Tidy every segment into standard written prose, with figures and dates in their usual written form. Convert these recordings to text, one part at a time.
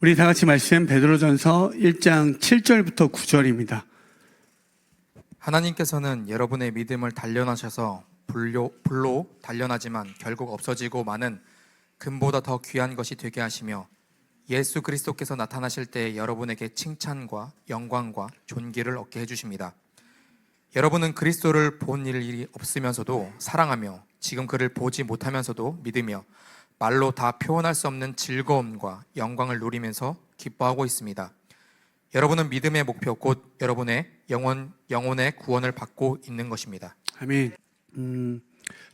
우리 다 같이 말씀 베드로전서 1장 7절부터 9절입니다. 하나님께서는 여러분의 믿음을 단련하셔서 불로 단련하지만 결국 없어지고 마는 금보다 더 귀한 것이 되게 하시며 예수 그리스도께서 나타나실 때 여러분에게 칭찬과 영광과 존귀를 얻게 해주십니다. 여러분은 그리스도를 본 일이 없으면서도 사랑하며 지금 그를 보지 못하면서도 믿으며 말로 다 표현할 수 없는 즐거움과 영광을 누리면서 기뻐하고 있습니다. 여러분은 믿음의 목표 곧 여러분의 영혼의 구원을 받고 있는 것입니다. 아멘.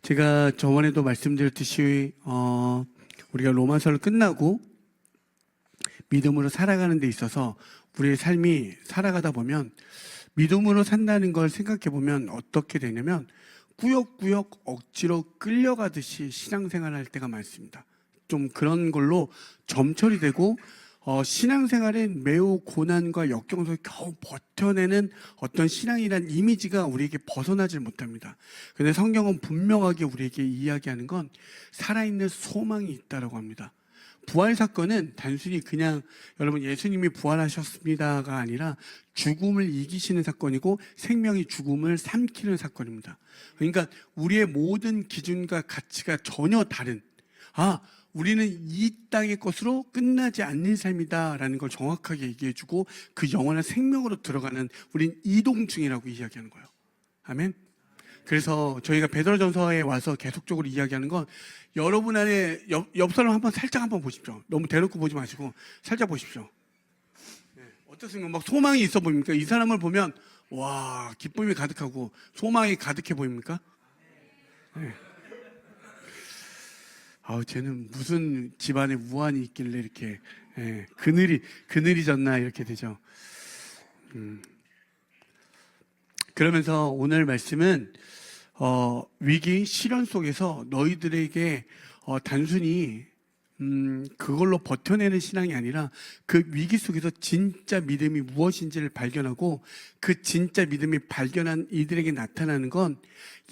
제가 저번에도 말씀드렸듯이 우리가 로마서를 끝나고 믿음으로 살아가는 데 있어서 우리의 삶이 살아가다 보면 믿음으로 산다는 걸 생각해 보면 어떻게 되냐면 꾸역꾸역 억지로 끌려가듯이 신앙생활을 할 때가 많습니다. 좀 그런 걸로 점철이 되고 신앙생활은 매우 고난과 역경 속에 겨우 버텨내는 어떤 신앙이란 이미지가 우리에게 벗어나질 못합니다. 그런데 성경은 분명하게 우리에게 이야기하는 건 살아있는 소망이 있다라고 합니다. 부활 사건은 단순히 그냥 여러분 예수님이 부활하셨습니다가 아니라 죽음을 이기시는 사건이고 생명이 죽음을 삼키는 사건입니다. 그러니까 우리의 모든 기준과 가치가 전혀 다른 우리는 이 땅의 것으로 끝나지 않는 삶이다라는 걸 정확하게 얘기해주고 그 영원한 생명으로 들어가는 우린 이동 중이라고 이야기하는 거예요. 아멘. 그래서 저희가 베드로전서에 와서 계속적으로 이야기하는 건 여러분 안에 옆 사람 한번 살짝 한번 보십시오. 너무 대놓고 보지 마시고 살짝 보십시오. 네, 어떻습니까? 막 소망이 있어 보입니까? 이 사람을 보면 와 기쁨이 가득하고 소망이 가득해 보입니까? 네. 쟤는 무슨 집안에 우환이 있길래 이렇게 그늘이 졌나 이렇게 되죠. 그러면서 오늘 말씀은 위기 시련 속에서 너희들에게 단순히 그걸로 버텨내는 신앙이 아니라 그 위기 속에서 진짜 믿음이 무엇인지를 발견하고 그 진짜 믿음이 발견한 이들에게 나타나는 건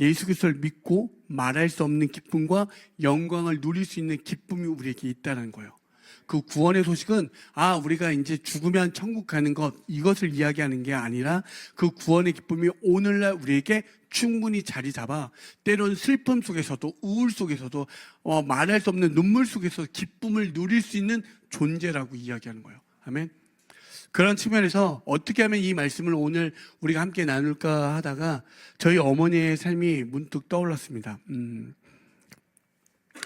예수 그리스도를 믿고 말할 수 없는 기쁨과 영광을 누릴 수 있는 기쁨이 우리에게 있다는 거예요. 그 구원의 소식은 우리가 이제 죽으면 천국 가는 것 이것을 이야기하는 게 아니라 그 구원의 기쁨이 오늘날 우리에게 충분히 자리 잡아 때론 슬픔 속에서도 우울 속에서도 말할 수 없는 눈물 속에서 기쁨을 누릴 수 있는 존재라고 이야기하는 거예요. 아멘. 그런 측면에서 어떻게 하면 이 말씀을 오늘 우리가 함께 나눌까 하다가 저희 어머니의 삶이 문득 떠올랐습니다.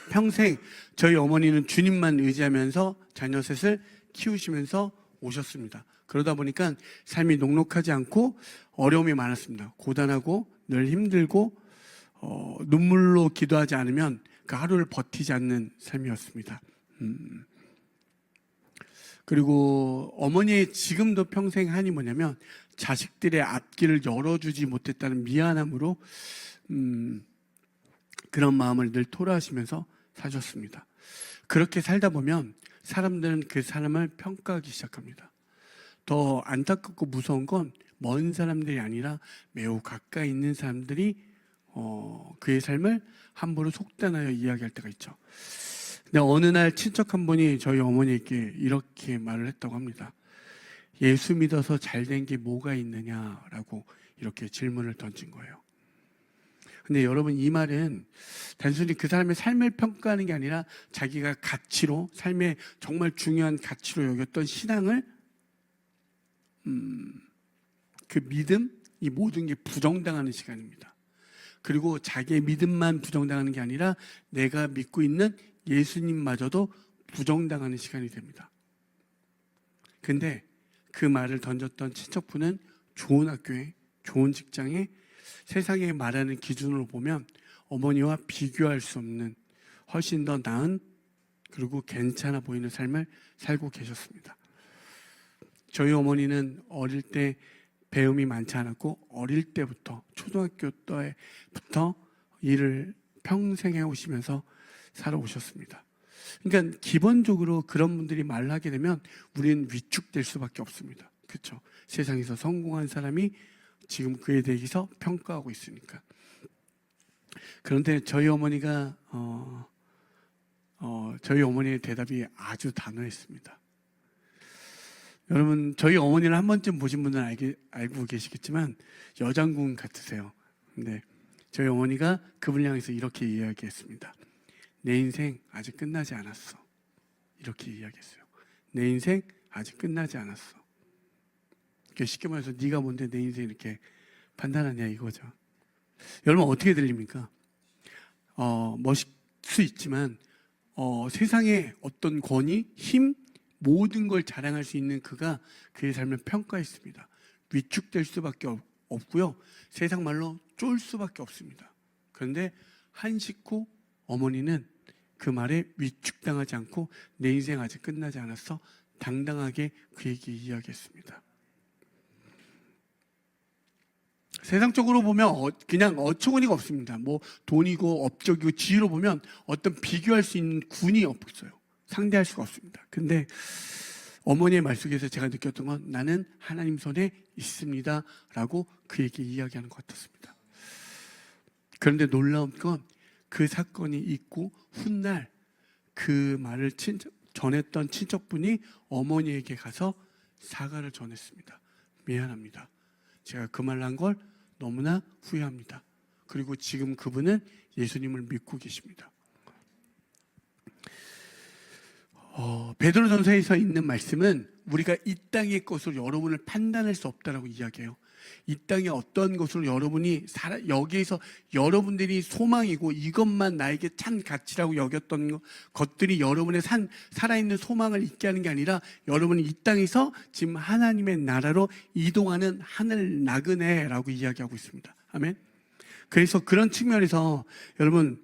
평생 저희 어머니는 주님만 의지하면서 자녀 셋을 키우시면서 오셨습니다. 그러다 보니까 삶이 녹록하지 않고 어려움이 많았습니다. 고단하고 늘 힘들고 눈물로 기도하지 않으면 그 하루를 버티지 않는 삶이었습니다. 그리고 어머니의 지금도 평생 한이 뭐냐면 자식들의 앞길을 열어주지 못했다는 미안함으로 그런 마음을 늘 토로하시면서 사셨습니다. 그렇게 살다 보면 사람들은 그 사람을 평가하기 시작합니다. 더 안타깝고 무서운 건 먼 사람들이 아니라 매우 가까이 있는 사람들이 그의 삶을 함부로 속단하여 이야기할 때가 있죠. 근데 어느 날 친척 한 분이 저희 어머니에게 이렇게 말을 했다고 합니다. 예수 믿어서 잘된 게 뭐가 있느냐라고 이렇게 질문을 던진 거예요. 근데 여러분 이 말은 단순히 그 사람의 삶을 평가하는 게 아니라 자기가 가치로 삶의 정말 중요한 가치로 여겼던 신앙을 그 믿음 이 모든 게 부정당하는 시간입니다. 그리고 자기의 믿음만 부정당하는 게 아니라 내가 믿고 있는 예수님마저도 부정당하는 시간이 됩니다. 근데 그 말을 던졌던 친척분은 좋은 학교에 좋은 직장에 세상에 말하는 기준으로 보면 어머니와 비교할 수 없는 훨씬 더 나은 그리고 괜찮아 보이는 삶을 살고 계셨습니다. 저희 어머니는 어릴 때 배움이 많지 않았고 어릴 때부터 초등학교 때부터 일을 평생 해오시면서 살아오셨습니다. 그러니까 기본적으로 그런 분들이 말을 하게 되면 우리는 위축될 수밖에 없습니다. 그렇죠? 세상에서 성공한 사람이 지금 그에 대해서 평가하고 있으니까. 그런데 저희 어머니가 저희 어머니의 대답이 아주 단호했습니다. 여러분 저희 어머니를 한 번쯤 보신 분들은 알고 계시겠지만 여장군 같으세요. 근데 저희 어머니가 그분을 향해서 이렇게 이야기했습니다. 내 인생 아직 끝나지 않았어. 이렇게 이야기했어요. 내 인생 아직 끝나지 않았어. 쉽게 말해서 네가 뭔데 내 인생 이렇게 판단하냐 이거죠. 여러분 어떻게 들립니까? 멋있을 수 있지만 세상에 어떤 권위, 힘, 모든 걸 자랑할 수 있는 그가 그의 삶을 평가했습니다. 위축될 수밖에 없고요. 세상 말로 쫄 수밖에 없습니다. 그런데 한식 후 어머니는 그 말에 위축당하지 않고 내 인생 아직 끝나지 않았어 당당하게 그에게 이야기했습니다. 세상적으로 보면 그냥 어처구니가 없습니다. 뭐 돈이고 업적이고 지위로 보면 어떤 비교할 수 있는 군이 없어요. 상대할 수가 없습니다. 근데 어머니의 말 속에서 제가 느꼈던 건 나는 하나님 손에 있습니다 라고 그에게 이야기하는 것 같았습니다. 그런데 놀라운 건 그 사건이 있고 훗날 그 말을 전했던 친척분이 어머니에게 가서 사과를 전했습니다. 미안합니다. 제가 그 말 한 걸 너무나 후회합니다. 그리고 지금 그분은 예수님을 믿고 계십니다. 베드로전서에서 있는 말씀은 우리가 이 땅의 것으로 여러분을 판단할 수 없다라고 이야기해요. 이 땅의 어떤 것으로 여러분이 여기에서 여러분들이 소망이고 이것만 나에게 참 가치라고 여겼던 것들이 여러분의 살아있는 소망을 있게 하는 게 아니라 여러분이 이 땅에서 지금 하나님의 나라로 이동하는 하늘 나그네라고 이야기하고 있습니다. 아멘. 그래서 그런 측면에서 여러분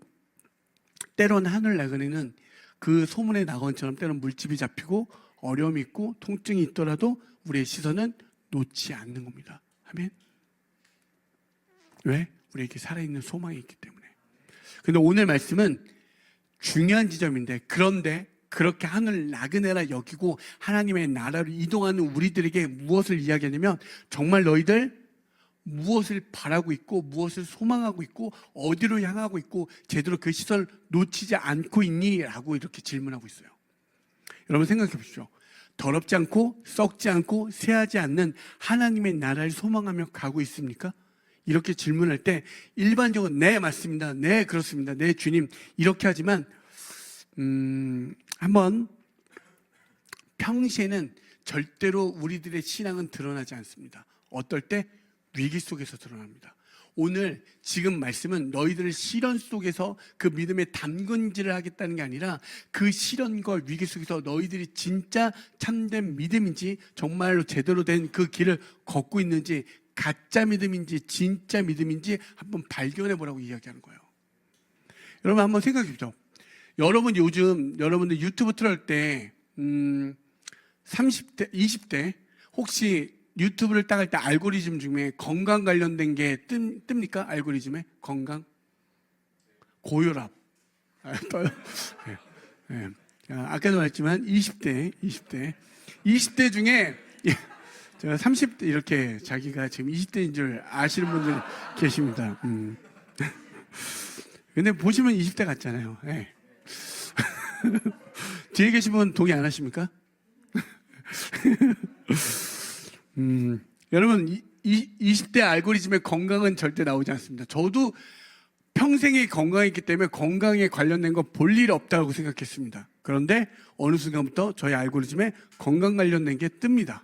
때론 하늘 나그네는 그 소문의 낙원처럼 때론 물집이 잡히고 어려움이 있고 통증이 있더라도 우리의 시선은 놓지 않는 겁니다. 아멘. 왜? 우리에게 살아있는 소망이 있기 때문에. 근데 오늘 말씀은 중요한 지점인데 그런데 그렇게 하늘 나그네라 여기고 하나님의 나라로 이동하는 우리들에게 무엇을 이야기하냐면 정말 너희들 무엇을 바라고 있고 무엇을 소망하고 있고 어디로 향하고 있고 제대로 그 시선을 놓치지 않고 있니? 라고 이렇게 질문하고 있어요. 여러분 생각해 보십시오. 더럽지 않고 썩지 않고 쇠하지 않는 하나님의 나라를 소망하며 가고 있습니까? 이렇게 질문할 때 일반적으로 네 맞습니다. 네 그렇습니다. 네 주님 이렇게 하지만 한번 평시에는 절대로 우리들의 신앙은 드러나지 않습니다. 어떨 때? 위기 속에서 드러납니다. 오늘 지금 말씀은 너희들 시련 속에서 그 믿음의 담근질을 하겠다는 게 아니라 그 시련과 위기 속에서 너희들이 진짜 참된 믿음인지 정말로 제대로 된 그 길을 걷고 있는지 가짜 믿음인지 진짜 믿음인지 한번 발견해 보라고 이야기하는 거예요. 여러분 한번 생각해 보죠. 여러분 요즘 여러분들 유튜브 틀을 때 30대, 20대 혹시 유튜브를 딱 할 때 알고리즘 중에 건강 관련된 게 뜹니까? 알고리즘에? 건강? 고혈압. 떠요? 네. 아까도 말했지만 20대 중에 제가 30대 이렇게 자기가 지금 20대인 줄 아시는 분들 계십니다. 근데 보시면 20대 같잖아요. 네. 뒤에 계신 분 동의 안 하십니까? 여러분 20대 알고리즘의 건강은 절대 나오지 않습니다. 저도 평생에 건강했기 때문에 건강에 관련된 거 볼 일 없다고 생각했습니다. 그런데 어느 순간부터 저희 알고리즘에 건강 관련된 게 뜹니다.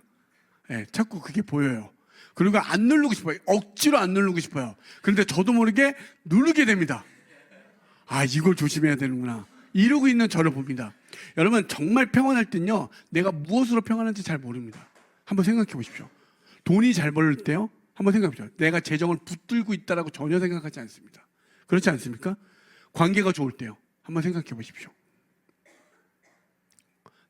네, 자꾸 그게 보여요. 그리고 안 누르고 싶어요. 억지로 안 누르고 싶어요. 그런데 저도 모르게 누르게 됩니다. 아, 이걸 조심해야 되는구나. 이러고 있는 저를 봅니다. 여러분 정말 평안할 땐요 내가 무엇으로 평안한지 잘 모릅니다. 한번 생각해 보십시오. 돈이 잘 벌릴 때요 한번 생각해 보십시오. 내가 재정을 붙들고 있다라고 전혀 생각하지 않습니다. 그렇지 않습니까? 관계가 좋을 때요 한번 생각해 보십시오.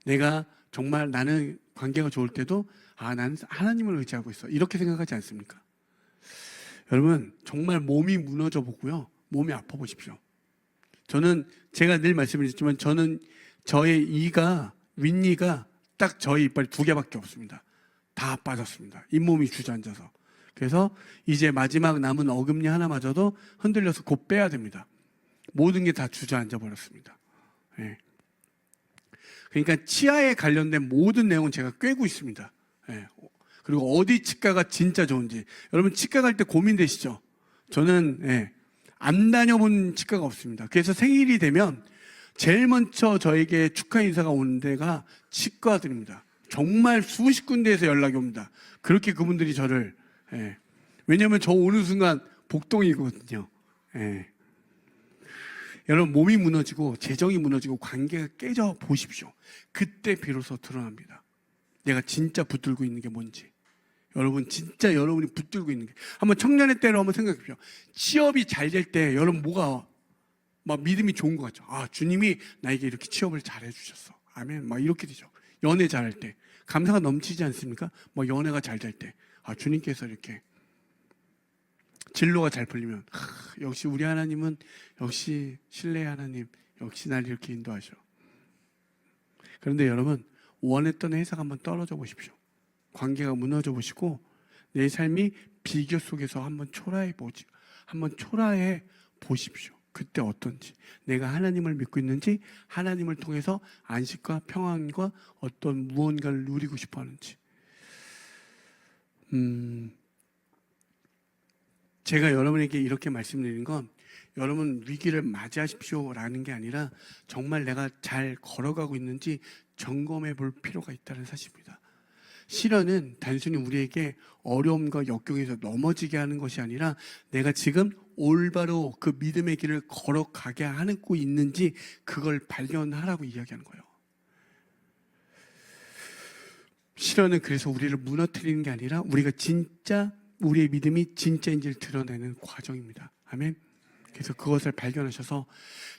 내가 정말 나는 관계가 좋을 때도 나는 하나님을 의지하고 있어 이렇게 생각하지 않습니까? 여러분 정말 몸이 무너져 보고요 몸이 아파 보십시오. 저는 제가 늘 말씀드렸지만 저는 저의 윗니가 딱 저희 이빨 2개밖에 없습니다. 다 빠졌습니다. 잇몸이 주저앉아서. 그래서 이제 마지막 남은 어금니 하나마저도 흔들려서 곧 빼야 됩니다. 모든 게 다 주저앉아 버렸습니다. 네. 그러니까 치아에 관련된 모든 내용은 제가 꿰고 있습니다. 예. 그리고 어디 치과가 진짜 좋은지. 여러분 치과 갈 때 고민되시죠? 저는 안 다녀본 치과가 없습니다. 그래서 생일이 되면 제일 먼저 저에게 축하 인사가 오는 데가 치과들입니다. 정말 수십 군데에서 연락이 옵니다. 그렇게 그분들이 저를 왜냐하면 저 오는 순간 복동이거든요. 여러분 몸이 무너지고 재정이 무너지고 관계가 깨져 보십시오. 그때 비로소 드러납니다. 내가 진짜 붙들고 있는 게 뭔지. 여러분 진짜 여러분이 붙들고 있는 게 한번 청년의 때로 한번 생각해 보십시오. 취업이 잘 될 때 여러분 뭐가 막 믿음이 좋은 것 같죠. 아 주님이 나에게 이렇게 취업을 잘해 주셨어. 아멘. 막 이렇게 되죠. 연애 잘할 때 감사가 넘치지 않습니까? 뭐 연애가 잘 될 때 아 주님께서 이렇게 진로가 잘 풀리면 역시 우리 하나님은 역시 신뢰의 하나님 역시 날 이렇게 인도하셔. 그런데 여러분 원했던 회사가 한번 떨어져 보십시오. 관계가 무너져 보시고 내 삶이 비교 속에서 한번 초라해 보십시오. 그때 어떤지 내가 하나님을 믿고 있는지 하나님을 통해서 안식과 평안과 어떤 무언가를 누리고 싶어 하는지. 제가 여러분에게 이렇게 말씀드리는 건 여러분 위기를 맞이하십시오라는 게 아니라 정말 내가 잘 걸어가고 있는지 점검해 볼 필요가 있다는 사실입니다. 시련은 단순히 우리에게 어려움과 역경에서 넘어지게 하는 것이 아니라 내가 지금 올바로 그 믿음의 길을 걸어가게 하고 있는지 그걸 발견하라고 이야기하는 거예요. 시련은 그래서 우리를 무너뜨리는 게 아니라 우리가 진짜 우리의 믿음이 진짜인지를 드러내는 과정입니다. 아멘. 그래서 그것을 발견하셔서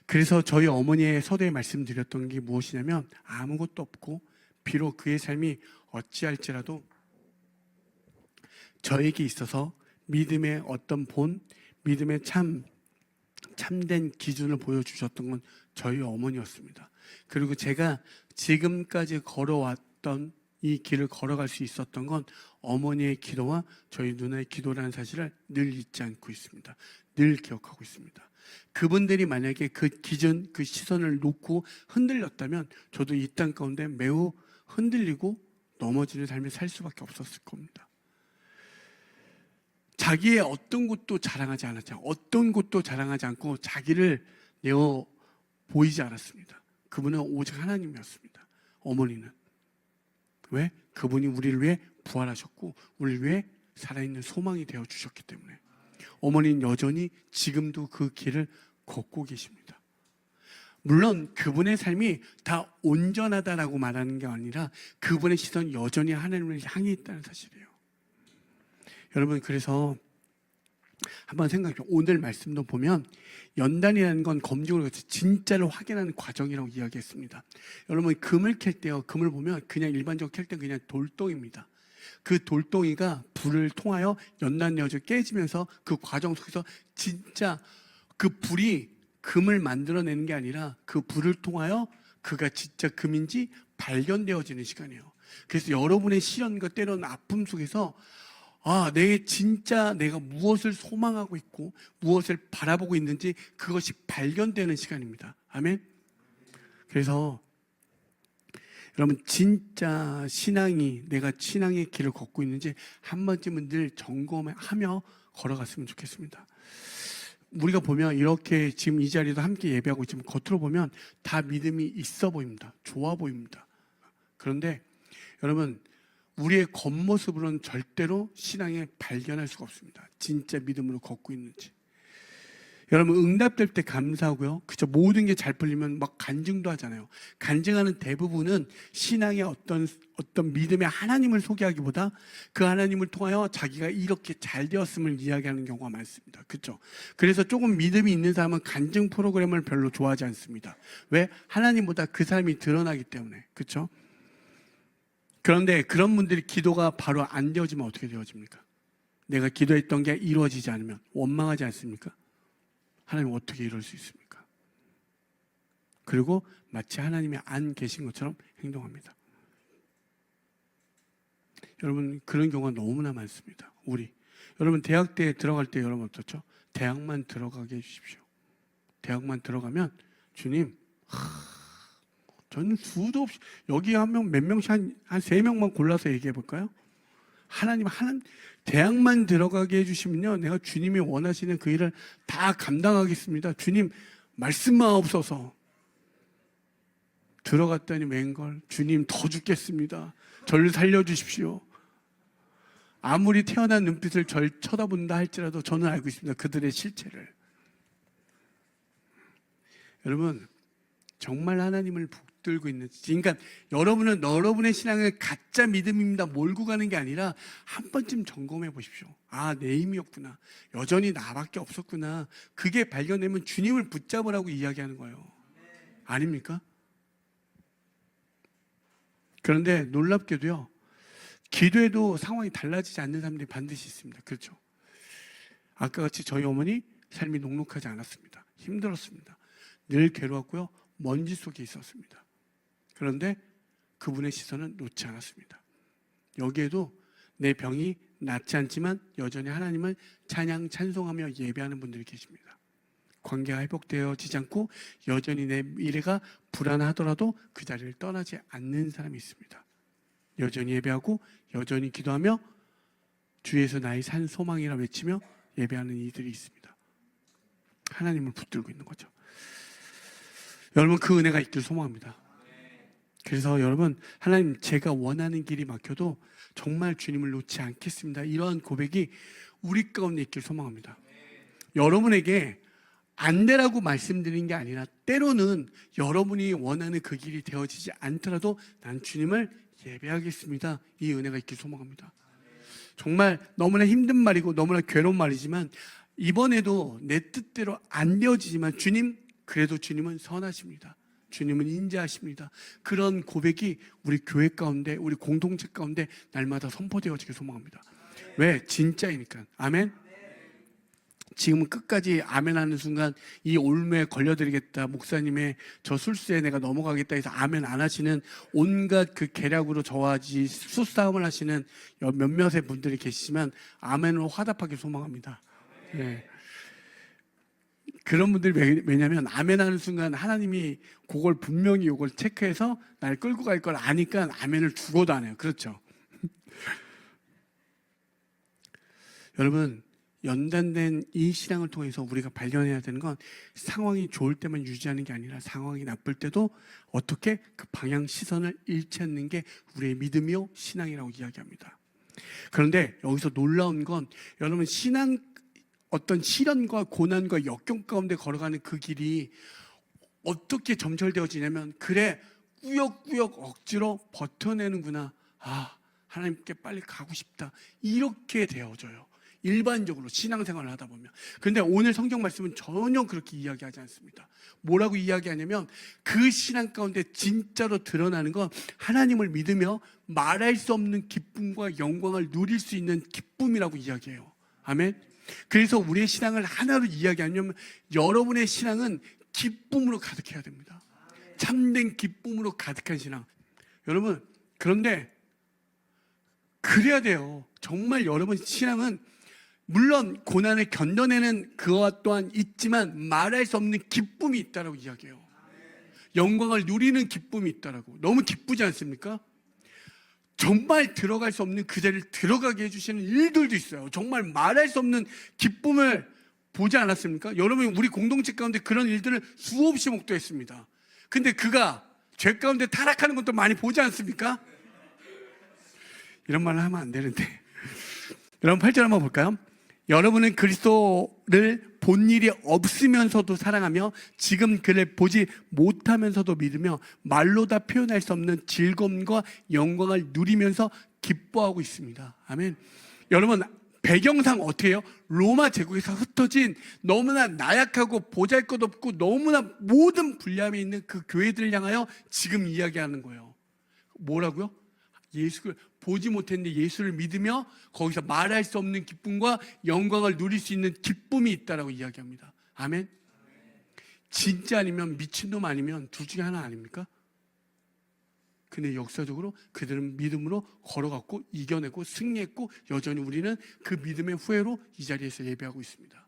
그래서 저희 어머니의 서두에 말씀드렸던 게 무엇이냐면 아무것도 없고 비록 그의 삶이 어찌할지라도 저에게 있어서 믿음의 어떤 믿음의 참된 기준을 보여주셨던 건 저희 어머니였습니다. 그리고 제가 지금까지 걸어왔던 이 길을 걸어갈 수 있었던 건 어머니의 기도와 저희 누나의 기도라는 사실을 늘 잊지 않고 있습니다. 늘 기억하고 있습니다. 그분들이 만약에 그 기준, 그 시선을 놓고 흔들렸다면 저도 이 땅 가운데 매우 흔들리고 넘어지는 삶을 살 수밖에 없었을 겁니다. 자기의 어떤 것도 자랑하지 않았죠. 어떤 것도 자랑하지 않고 자기를 내어 보이지 않았습니다. 그분은 오직 하나님이었습니다. 어머니는. 왜? 그분이 우리를 위해 부활하셨고 우리를 위해 살아있는 소망이 되어 주셨기 때문에 어머니는 여전히 지금도 그 길을 걷고 계십니다. 물론 그분의 삶이 다 온전하다라고 말하는 게 아니라 그분의 시선이 여전히 하나님을 향해 있다는 사실이에요. 여러분 그래서 한번 생각해요. 오늘 말씀도 보면 연단이라는 건 검증을 거쳐 진짜를 확인하는 과정이라고 이야기했습니다. 여러분 금을 캘 때요. 금을 보면 그냥 일반적으로 캘 때 그냥 돌덩이입니다. 그 돌덩이가 불을 통하여 연단되어져 깨지면서 그 과정 속에서 진짜 그 불이 금을 만들어내는 게 아니라 그 불을 통하여 그가 진짜 금인지 발견되어지는 시간이에요. 그래서 여러분의 시련과 때로는 아픔 속에서 내가 무엇을 소망하고 있고 무엇을 바라보고 있는지 그것이 발견되는 시간입니다. 아멘. 그래서 여러분 진짜 내가 신앙의 길을 걷고 있는지 한 번쯤은 늘 점검하며 걸어갔으면 좋겠습니다. 우리가 보면 이렇게 지금 이 자리도 함께 예배하고 있지만 겉으로 보면 다 믿음이 있어 보입니다. 좋아 보입니다. 그런데 여러분 우리의 겉모습으로는 절대로 신앙에 발견할 수가 없습니다. 진짜 믿음으로 걷고 있는지. 여러분 응답될 때 감사하고요. 그죠? 모든 게 잘 풀리면 막 간증도 하잖아요. 간증하는 대부분은 신앙의 어떤 믿음의 하나님을 소개하기보다 그 하나님을 통하여 자기가 이렇게 잘 되었음을 이야기하는 경우가 많습니다. 그렇죠? 그래서 조금 믿음이 있는 사람은 간증 프로그램을 별로 좋아하지 않습니다. 왜? 하나님보다 그 삶이 드러나기 때문에. 그렇죠? 그런데 그런 분들이 기도가 바로 안 되어지면 어떻게 되어집니까? 내가 기도했던 게 이루어지지 않으면 원망하지 않습니까? 하나님 어떻게 이럴 수 있습니까? 그리고 마치 하나님이 안 계신 것처럼 행동합니다. 여러분 그런 경우가 너무나 많습니다. 여러분 대학대에 들어갈 때 여러분 어떻죠? 대학만 들어가게 해주십시오. 대학만 들어가면 주님 저는 수도 없이 여기 한 명 몇 명씩 한 3명만 골라서 얘기해 볼까요? 하나님 대학만 들어가게 해주시면요, 내가 주님이 원하시는 그 일을 다 감당하겠습니다. 주님 말씀만 없어서. 들어갔더니 웬걸, 주님 더 죽겠습니다. 저를 살려주십시오. 아무리 태어난 눈빛을 절 쳐다본다 할지라도 저는 알고 있습니다. 그들의 실체를. 여러분, 정말 하나님을 붙들고 있는지, 그러니까 여러분의 신앙을 가짜 믿음입니다 몰고 가는 게 아니라 한 번쯤 점검해 보십시오. 아, 내 힘이었구나. 여전히 나밖에 없었구나. 그게 발견되면 주님을 붙잡으라고 이야기하는 거예요. 아닙니까? 그런데 놀랍게도요, 기도해도 상황이 달라지지 않는 사람들이 반드시 있습니다. 그렇죠? 아까 같이 저희 어머니 삶이 녹록하지 않았습니다. 힘들었습니다. 늘 괴로웠고요, 먼지 속에 있었습니다. 그런데 그분의 시선은 놓지 않았습니다. 여기에도 내 병이 낫지 않지만 여전히 하나님을 찬양 찬송하며 예배하는 분들이 계십니다. 관계가 회복되어지지 않고 여전히 내 미래가 불안하더라도 그 자리를 떠나지 않는 사람이 있습니다. 여전히 예배하고 여전히 기도하며 주에서 나의 산 소망이라 외치며 예배하는 이들이 있습니다. 하나님을 붙들고 있는 거죠. 여러분, 그 은혜가 있길 소망합니다. 그래서 여러분, 하나님, 제가 원하는 길이 막혀도 정말 주님을 놓지 않겠습니다. 이러한 고백이 우리 가운데 있길 소망합니다. 여러분에게 안 되라고 말씀드린 게 아니라 때로는 여러분이 원하는 그 길이 되어지지 않더라도 난 주님을 예배하겠습니다. 이 은혜가 있길 소망합니다. 정말 너무나 힘든 말이고 너무나 괴로운 말이지만 이번에도 내 뜻대로 안 되어지지만 그래도 주님은 선하십니다. 주님은 인자하십니다. 그런 고백이 우리 교회 가운데, 우리 공동체 가운데 날마다 선포되어지길 소망합니다. 왜? 진짜이니까. 아멘. 지금은 끝까지 아멘 하는 순간 이 올무에 걸려드리겠다, 목사님의 저 술수에 내가 넘어가겠다 해서 아멘 안 하시는 온갖 그 계략으로 저와 수싸움을 하시는 몇몇의 분들이 계시지만 아멘으로 화답하길 소망합니다. 네. 그런 분들이 왜냐하면 아멘 하는 순간 하나님이 그걸 분명히 이걸 체크해서 날 끌고 갈 걸 아니까 아멘을 죽어도 안 해요. 그렇죠? 여러분, 연단된 이 신앙을 통해서 우리가 발견해야 되는 건 상황이 좋을 때만 유지하는 게 아니라 상황이 나쁠 때도 어떻게 그 방향 시선을 잃지 않는 게 우리의 믿음이요 신앙이라고 이야기합니다. 그런데 여기서 놀라운 건 여러분, 어떤 시련과 고난과 역경 가운데 걸어가는 그 길이 어떻게 점철되어지냐면, 그래, 꾸역꾸역 억지로 버텨내는구나. 아, 하나님께 빨리 가고 싶다. 이렇게 되어져요. 일반적으로 신앙생활을 하다 보면. 그런데 오늘 성경 말씀은 전혀 그렇게 이야기하지 않습니다. 뭐라고 이야기하냐면 그 신앙 가운데 진짜로 드러나는 건 하나님을 믿으며 말할 수 없는 기쁨과 영광을 누릴 수 있는 기쁨이라고 이야기해요. 아멘. 그래서 우리의 신앙을 하나로 이야기하냐면 여러분의 신앙은 기쁨으로 가득해야 됩니다. 참된 기쁨으로 가득한 신앙. 여러분, 그런데 그래야 돼요. 정말 여러분 신앙은 물론 고난을 견뎌내는 그것 또한 있지만 말할 수 없는 기쁨이 있다라고 이야기해요. 영광을 누리는 기쁨이 있다라고. 너무 기쁘지 않습니까? 정말 들어갈 수 없는 그 자리를 들어가게 해주시는 일들도 있어요. 정말 말할 수 없는 기쁨을 보지 않았습니까? 여러분, 우리 공동체 가운데 그런 일들을 수없이 목도했습니다. 근데 그가 죄 가운데 타락하는 것도 많이 보지 않습니까? 이런 말을 하면 안 되는데. 여러분, 8절 한번 볼까요? 여러분은 그리스도를 본 일이 없으면서도 사랑하며 지금 그를 보지 못하면서도 믿으며 말로 다 표현할 수 없는 즐거움과 영광을 누리면서 기뻐하고 있습니다. 아멘. 여러분, 배경상 어떻게 해요? 로마 제국에서 흩어진 너무나 나약하고 보잘것없고 너무나 모든 불리함이 있는 그 교회들을 향하여 지금 이야기하는 거예요. 뭐라고요? 예수를 보지 못했는데 예수를 믿으며 거기서 말할 수 없는 기쁨과 영광을 누릴 수 있는 기쁨이 있다라고 이야기합니다. 아멘. 진짜 아니면 미친놈 아니면 둘 중에 하나 아닙니까? 근데 역사적으로 그들은 믿음으로 걸어갔고 이겨내고 승리했고 여전히 우리는 그 믿음의 후예로 이 자리에서 예배하고 있습니다.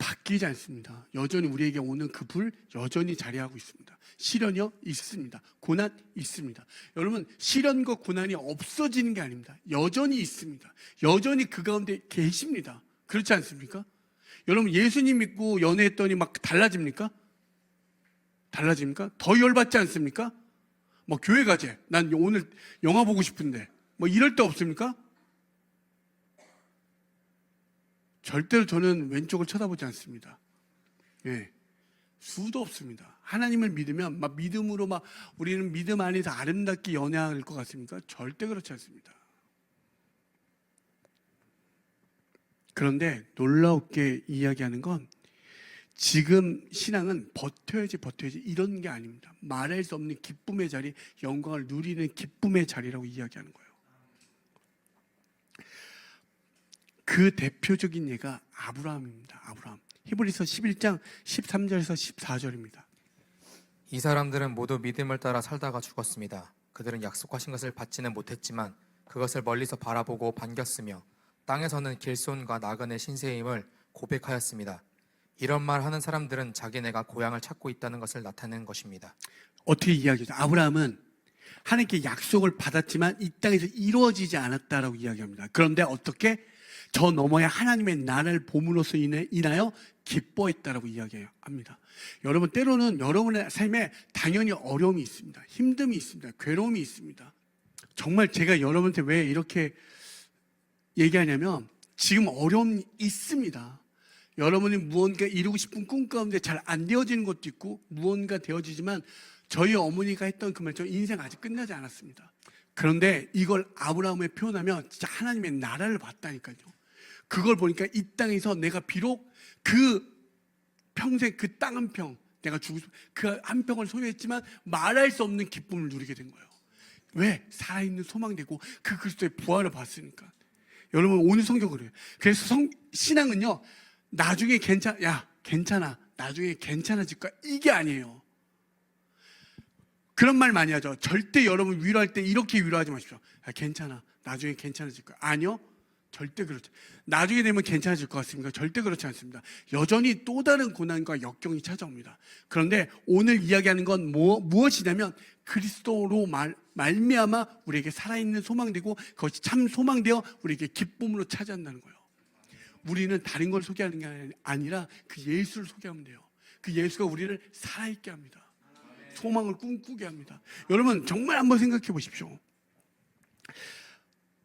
바뀌지 않습니다. 여전히 우리에게 오는 그 불 여전히 자리하고 있습니다. 시련이요? 있습니다. 고난 있습니다. 여러분, 시련과 고난이 없어지는 게 아닙니다. 여전히 있습니다. 여전히 그 가운데 계십니다. 그렇지 않습니까? 여러분, 예수님 믿고 연애했더니 막 달라집니까? 달라집니까? 더 열받지 않습니까? 뭐 교회 가재. 난 오늘 영화 보고 싶은데. 뭐 이럴 때 없습니까? 절대로 저는 왼쪽을 쳐다보지 않습니다. 예. 수도 없습니다. 하나님을 믿으면 막 믿음으로 막 우리는 믿음 안에서 아름답게 연애할 것 같습니까? 절대 그렇지 않습니다. 그런데 놀라웠게 이야기하는 건 지금 신앙은 버텨야지 이런 게 아닙니다. 말할 수 없는 기쁨의 자리, 영광을 누리는 기쁨의 자리라고 이야기하는 거예요. 그 대표적인 예가 아브라함입니다. 아브라함. 히브리서 11장 13절에서 14절입니다. 이 사람들은 모두 믿음을 따라 살다가 죽었습니다. 그들은 약속하신 것을 받지는 못했지만 그것을 멀리서 바라보고 반겼으며 땅에서는 길손과 나그네 신세임을 고백하였습니다. 이런 말 하는 사람들은 자기네가 고향을 찾고 있다는 것을 나타내는 것입니다. 어떻게 이야기하죠? 아브라함은 하나님께 약속을 받았지만 이 땅에서 이루어지지 않았다라고 이야기합니다. 그런데 어떻게? 저 너머에 하나님의 나라를 봄으로써 인하여 기뻐했다라고 이야기합니다. 여러분, 때로는 여러분의 삶에 당연히 어려움이 있습니다. 힘듦이 있습니다. 괴로움이 있습니다. 정말 제가 여러분한테 왜 이렇게 얘기하냐면 지금 어려움이 있습니다. 여러분이 무언가 이루고 싶은 꿈 가운데 잘 안 되어지는 것도 있고 무언가 되어지지만 저희 어머니가 했던 그 말, 저 인생 아직 끝나지 않았습니다. 그런데 이걸 아브라함에 표현하면 진짜 하나님의 나라를 봤다니까요. 그걸 보니까 이 땅에서 내가 비록 그 평생 그 땅 한 평, 내가 죽을 그 한 평을 소유했지만 말할 수 없는 기쁨을 누리게 된 거예요. 왜? 살아있는 소망되고 그 그리스도의 부활을 봤으니까. 여러분, 오늘 성경 그래요. 그래서 신앙은요, 나중에 괜찮아. 나중에 괜찮아질 거야. 이게 아니에요. 그런 말 많이 하죠. 절대 여러분 위로할 때 이렇게 위로하지 마십시오. 괜찮아. 나중에 괜찮아질 거야. 아니요. 절대 그렇지. 나중에 되면 괜찮아질 것 같습니까? 절대 그렇지 않습니다. 여전히 또 다른 고난과 역경이 찾아옵니다. 그런데 오늘 이야기하는 건 무엇이냐면 그리스도로 말미암아 우리에게 살아있는 소망되고 그것이 참 소망되어 우리에게 기쁨으로 차지한다는 거예요. 우리는 다른 걸 소개하는 게 아니라 그 예수를 소개하면 돼요. 그 예수가 우리를 살아있게 합니다. 소망을 꿈꾸게 합니다. 여러분, 정말 한번 생각해 보십시오.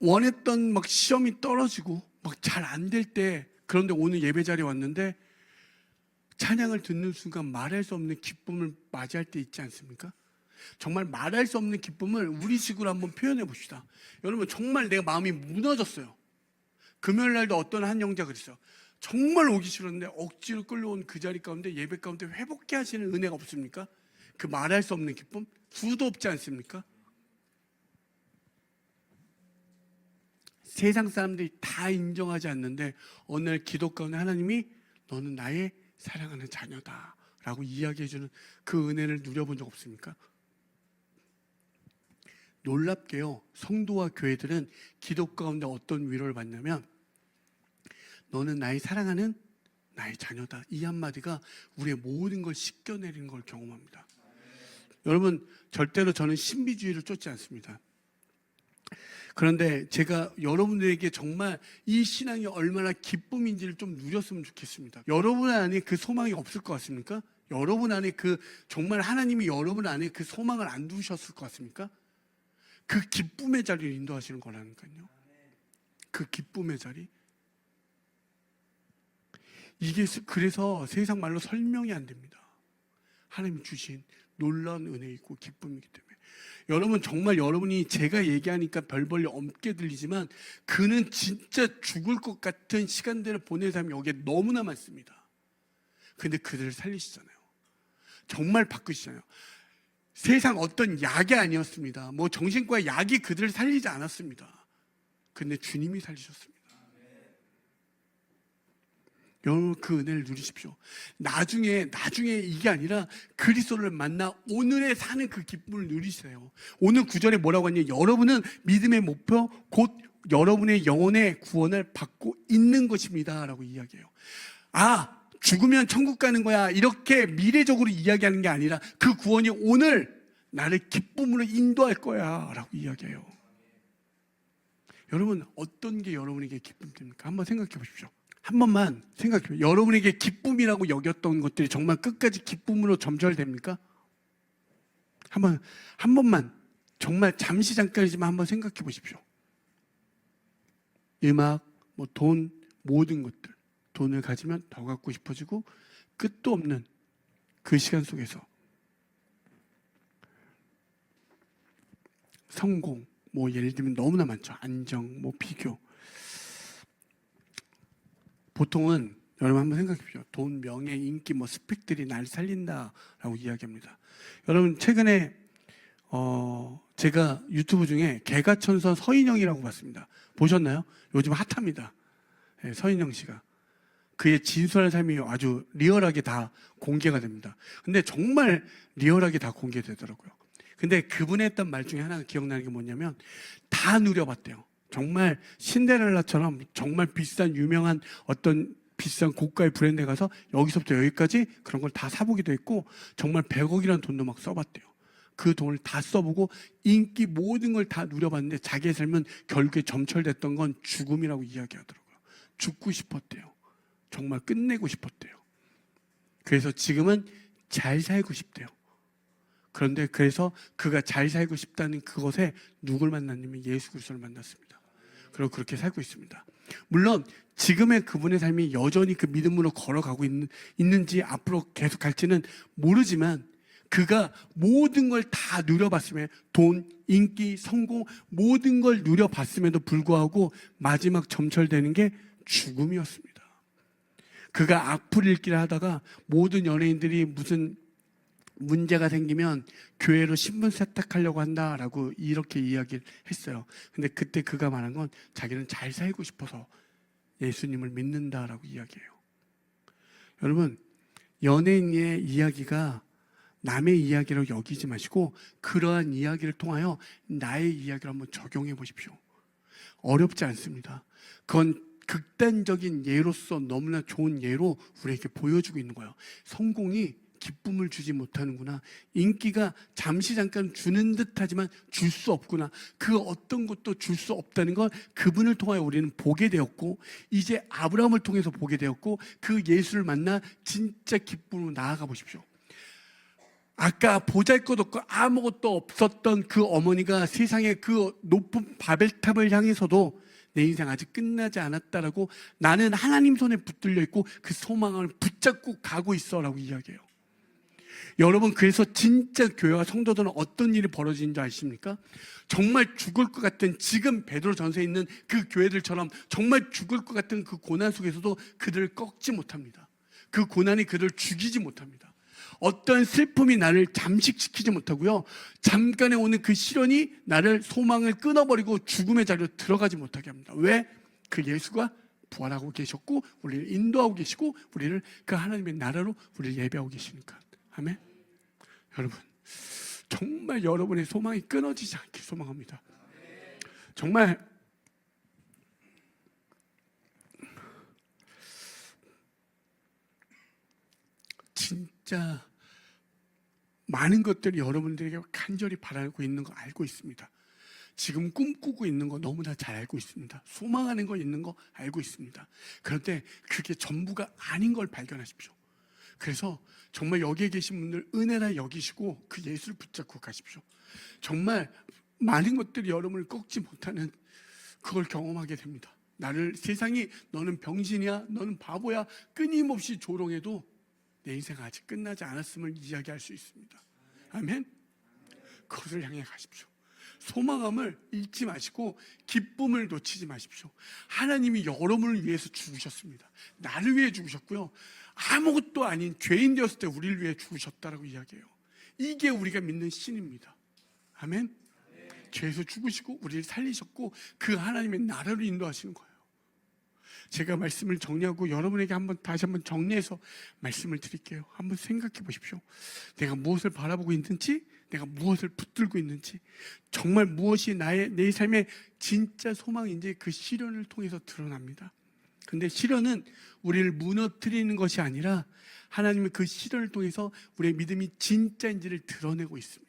원했던 막 시험이 떨어지고 막 잘 안 될 때, 그런데 오늘 예배 자리에 왔는데 찬양을 듣는 순간 말할 수 없는 기쁨을 맞이할 때 있지 않습니까? 정말 말할 수 없는 기쁨을 우리식으로 한번 표현해 봅시다. 여러분, 정말 내가 마음이 무너졌어요. 금요일 날도 어떤 한 형제가 그랬어요. 정말 오기 싫었는데 억지로 끌려온 그 자리 가운데 예배 가운데 회복해 하시는 은혜가 없습니까? 그 말할 수 없는 기쁨? 수도 없지 않습니까? 세상 사람들이 다 인정하지 않는데 어느 날 기도 가운데 하나님이 너는 나의 사랑하는 자녀다 라고 이야기해주는 그 은혜를 누려본 적 없습니까? 놀랍게요, 성도와 교회들은 기도 가운데 어떤 위로를 받냐면 너는 나의 사랑하는 나의 자녀다, 이 한마디가 우리의 모든 걸 씻겨내리는 걸 경험합니다. 여러분, 절대로 저는 신비주의를 쫓지 않습니다. 그런데 제가 여러분들에게 정말 이 신앙이 얼마나 기쁨인지를 좀 누렸으면 좋겠습니다. 여러분 안에 그 소망이 없을 것 같습니까? 여러분 안에 정말 하나님이 여러분 안에 그 소망을 안 두셨을 것 같습니까? 그 기쁨의 자리를 인도하시는 거라니까요. 그 기쁨의 자리. 이게 그래서 세상 말로 설명이 안 됩니다. 하나님이 주신 놀라운 은혜이고 기쁨이기 때문에. 여러분, 정말 여러분이 제가 얘기하니까 별 볼일 없게 들리지만 그는 진짜 죽을 것 같은 시간들을 보낸 사람이 여기에 너무나 많습니다. 근데 그들을 살리시잖아요. 정말 바꾸시잖아요. 세상 어떤 약이 아니었습니다. 뭐 정신과 약이 그들을 살리지 않았습니다. 근데 주님이 살리셨습니다. 여러분, 그 은혜를 누리십시오. 나중에 이게 아니라 그리스도를 만나 오늘에 사는 그 기쁨을 누리세요. 오늘 9절에 뭐라고 하냐? 여러분은 믿음의 목표 곧 여러분의 영혼의 구원을 받고 있는 것입니다 라고 이야기해요. 죽으면 천국 가는 거야 이렇게 미래적으로 이야기하는 게 아니라 그 구원이 오늘 나를 기쁨으로 인도할 거야 라고 이야기해요. 여러분 어떤 게 여러분에게 기쁨입니까? 한번 생각해 보십시오. 한 번만 생각해 보세요. 여러분에게 기쁨이라고 여겼던 것들이 정말 끝까지 기쁨으로 점철됩니까? 한 번만 정말 잠시 잠깐이지만 한번 생각해 보십시오. 음악, 돈, 모든 것들. 돈을 가지면 더 갖고 싶어지고 끝도 없는 그 시간 속에서 성공, 예를 들면 너무나 많죠. 안정, 비교. 보통은 여러분 한번 생각해 보십시오. 돈, 명예, 인기, 스펙들이 날 살린다라고 이야기합니다. 여러분 최근에 제가 유튜브 중에 개가천선 서인영이라고 봤습니다. 보셨나요? 요즘 핫합니다. 네, 서인영 씨가. 그의 진솔한 삶이 아주 리얼하게 다 공개가 됩니다. 근데 정말 리얼하게 다 공개되더라고요. 근데 그분이 했던 말 중에 하나가 기억나는 게 뭐냐면 다 누려봤대요. 정말 신데렐라처럼 정말 비싼 유명한 어떤 비싼 고가의 브랜드에 가서 여기서부터 여기까지 그런 걸 다 사보기도 했고 정말 100억이라는 돈도 막 써봤대요. 그 돈을 다 써보고 인기 모든 걸 다 누려봤는데 자기의 삶은 결국에 점철됐던 건 죽음이라고 이야기하더라고요. 죽고 싶었대요. 정말 끝내고 싶었대요. 그래서 지금은 잘 살고 싶대요. 그런데 그래서 그가 잘 살고 싶다는 그것에 누굴 만났냐면 예수 그리스도를 만났습니다. 그리고 그렇게 살고 있습니다. 물론 지금의 그분의 삶이 여전히 그 믿음으로 걸어가고 있는지 앞으로 계속 갈지는 모르지만 그가 모든 걸 다 누려봤으면 돈, 인기, 성공 모든 걸 누려봤음에도 불구하고 마지막 점철되는 게 죽음이었습니다. 그가 악플 읽기를 하다가 모든 연예인들이 무슨 문제가 생기면 교회로 신분 세탁하려고 한다라고 이렇게 이야기를 했어요. 근데 그때 그가 말한 건 자기는 잘 살고 싶어서 예수님을 믿는다라고 이야기해요. 여러분, 연예인의 이야기가 남의 이야기로 여기지 마시고 그러한 이야기를 통하여 나의 이야기를 한번 적용해 보십시오. 어렵지 않습니다. 그건 극단적인 예로서 너무나 좋은 예로 우리에게 보여주고 있는 거예요. 성공이 기쁨을 주지 못하는구나. 인기가 잠시 잠깐 주는 듯하지만 줄 수 없구나. 그 어떤 것도 줄 수 없다는 걸 그분을 통하여 우리는 보게 되었고 이제 아브라함을 통해서 보게 되었고 그 예수를 만나 진짜 기쁨으로 나아가 보십시오. 아까 보잘것없고 아무것도 없었던 그 어머니가 세상의 그 높은 바벨탑을 향해서도 내 인생 아직 끝나지 않았다라고 나는 하나님 손에 붙들려 있고 그 소망을 붙잡고 가고 있어라고 이야기해요. 여러분 그래서 진짜 교회와 성도들은 어떤 일이 벌어지는 줄 아십니까? 정말 죽을 것 같은 지금 베드로전서에 있는 그 교회들처럼 정말 죽을 것 같은 그 고난 속에서도 그들을 꺾지 못합니다. 그 고난이 그들을 죽이지 못합니다. 어떤 슬픔이 나를 잠식시키지 못하고요. 잠깐에 오는 그 시련이 나를 소망을 끊어버리고 죽음의 자리로 들어가지 못하게 합니다. 왜? 그 예수가 부활하고 계셨고 우리를 인도하고 계시고 우리를 그 하나님의 나라로 우리를 예배하고 계시니까. 아멘. 여러분 정말 여러분의 소망이 끊어지지 않길 소망합니다. 정말 진짜 많은 것들이 여러분들에게 간절히 바라고 있는 거 알고 있습니다. 지금 꿈꾸고 있는 거 너무나 잘 알고 있습니다. 소망하는 거 있는 거 알고 있습니다. 그런데 그게 전부가 아닌 걸 발견하십시오. 그래서 정말 여기에 계신 분들 은혜라 여기시고 그 예수를 붙잡고 가십시오. 정말 많은 것들이 여러분을 꺾지 못하는 그걸 경험하게 됩니다. 나를 세상이 너는 병신이야, 너는 바보야 끊임없이 조롱해도 내 인생 아직 끝나지 않았음을 이야기할 수 있습니다. 아멘. 그것을 향해 가십시오. 소망함을 잃지 마시고 기쁨을 놓치지 마십시오. 하나님이 여러분을 위해서 죽으셨습니다. 나를 위해 죽으셨고요. 아무것도 아닌 죄인 되었을 때 우리를 위해 죽으셨다라고 이야기해요. 이게 우리가 믿는 신입니다. 아멘. 죄에서 죽으시고 우리를 살리셨고 그 하나님의 나라로 인도하시는 거예요. 제가 말씀을 정리하고 여러분에게 다시 한번 정리해서 말씀을 드릴게요. 한번 생각해 보십시오. 내가 무엇을 바라보고 있는지, 내가 무엇을 붙들고 있는지, 정말 무엇이 내 삶의 진짜 소망인지 그 시련을 통해서 드러납니다. 근데 시련은 우리를 무너뜨리는 것이 아니라 하나님은 그 시련을 통해서 우리의 믿음이 진짜인지를 드러내고 있습니다.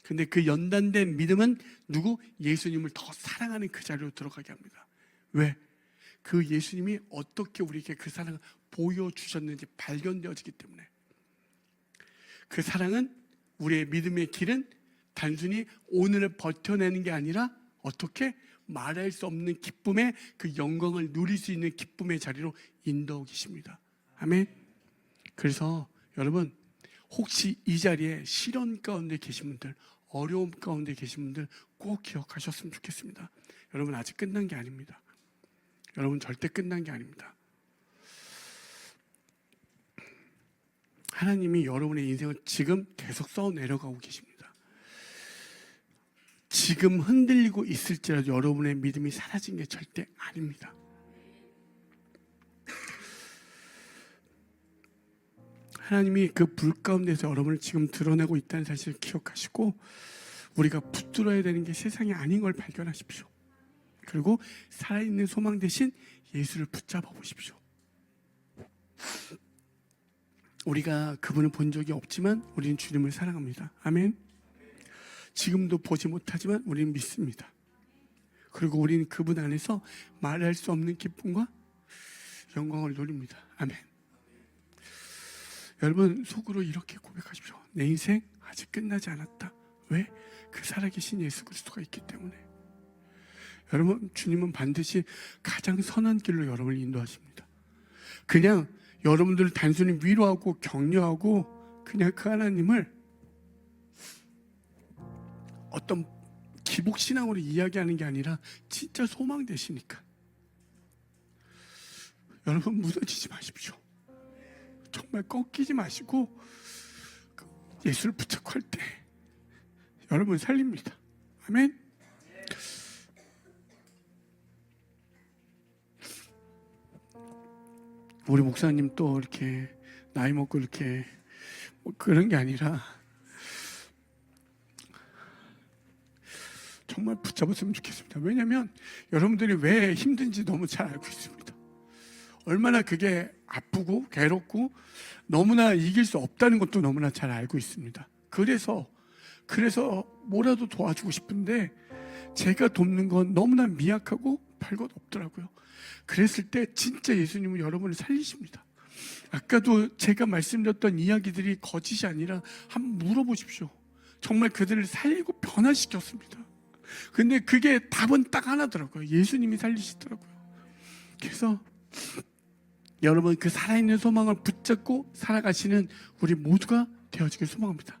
근데 그 연단된 믿음은 누구? 예수님을 더 사랑하는 그 자리로 들어가게 합니다. 왜? 그 예수님이 어떻게 우리에게 그 사랑을 보여주셨는지 발견되어지기 때문에. 그 사랑은, 우리의 믿음의 길은 단순히 오늘을 버텨내는 게 아니라 어떻게 말할 수 없는 기쁨의 그 영광을 누릴 수 있는 기쁨의 자리로 인도하고 계십니다. 아멘. 그래서 여러분, 혹시 이 자리에 시련 가운데 계신 분들, 어려움 가운데 계신 분들 꼭 기억하셨으면 좋겠습니다. 여러분, 아직 끝난 게 아닙니다. 여러분, 절대 끝난 게 아닙니다. 하나님이 여러분의 인생을 지금 계속 써 내려가고 계십니다. 지금 흔들리고 있을지라도 여러분의 믿음이 사라진 게 절대 아닙니다. 하나님이 그 불 가운데서 여러분을 지금 드러내고 있다는 사실을 기억하시고, 우리가 붙들어야 되는 게 세상이 아닌 걸 발견하십시오. 그리고 살아있는 소망 대신 예수를 붙잡아 보십시오. 우리가 그분을 본 적이 없지만 우리는 주님을 사랑합니다. 아멘. 지금도 보지 못하지만 우리는 믿습니다. 그리고 우리는 그분 안에서 말할 수 없는 기쁨과 영광을 누립니다. 아멘. 여러분, 속으로 이렇게 고백하십시오. 내 인생 아직 끝나지 않았다. 왜? 그 살아계신 예수 그리스도가 있기 때문에. 여러분, 주님은 반드시 가장 선한 길로 여러분을 인도하십니다. 그냥 여러분들을 단순히 위로하고 격려하고 그냥 그 하나님을 어떤 기복신앙으로 이야기하는 게 아니라 진짜 소망 되시니까. 여러분, 무너지지 마십시오. 정말 꺾이지 마시고 예수를 붙잡고 할 때 여러분 살립니다. 아멘. 우리 목사님 또 이렇게 나이 먹고 이렇게 뭐 그런 게 아니라 정말 붙잡았으면 좋겠습니다. 왜냐하면 여러분들이 왜 힘든지 너무 잘 알고 있습니다. 얼마나 그게 아프고 괴롭고 너무나 이길 수 없다는 것도 너무나 잘 알고 있습니다. 그래서 뭐라도 도와주고 싶은데 제가 돕는 건 너무나 미약하고 별것 없더라고요. 그랬을 때 진짜 예수님은 여러분을 살리십니다. 아까도 제가 말씀드렸던 이야기들이 거짓이 아니라 한번 물어보십시오. 정말 그들을 살리고 변화시켰습니다. 근데 그게 답은 딱 하나더라고요. 예수님이 살리시더라고요. 그래서 여러분, 그 살아있는 소망을 붙잡고 살아가시는 우리 모두가 되어지길 소망합니다.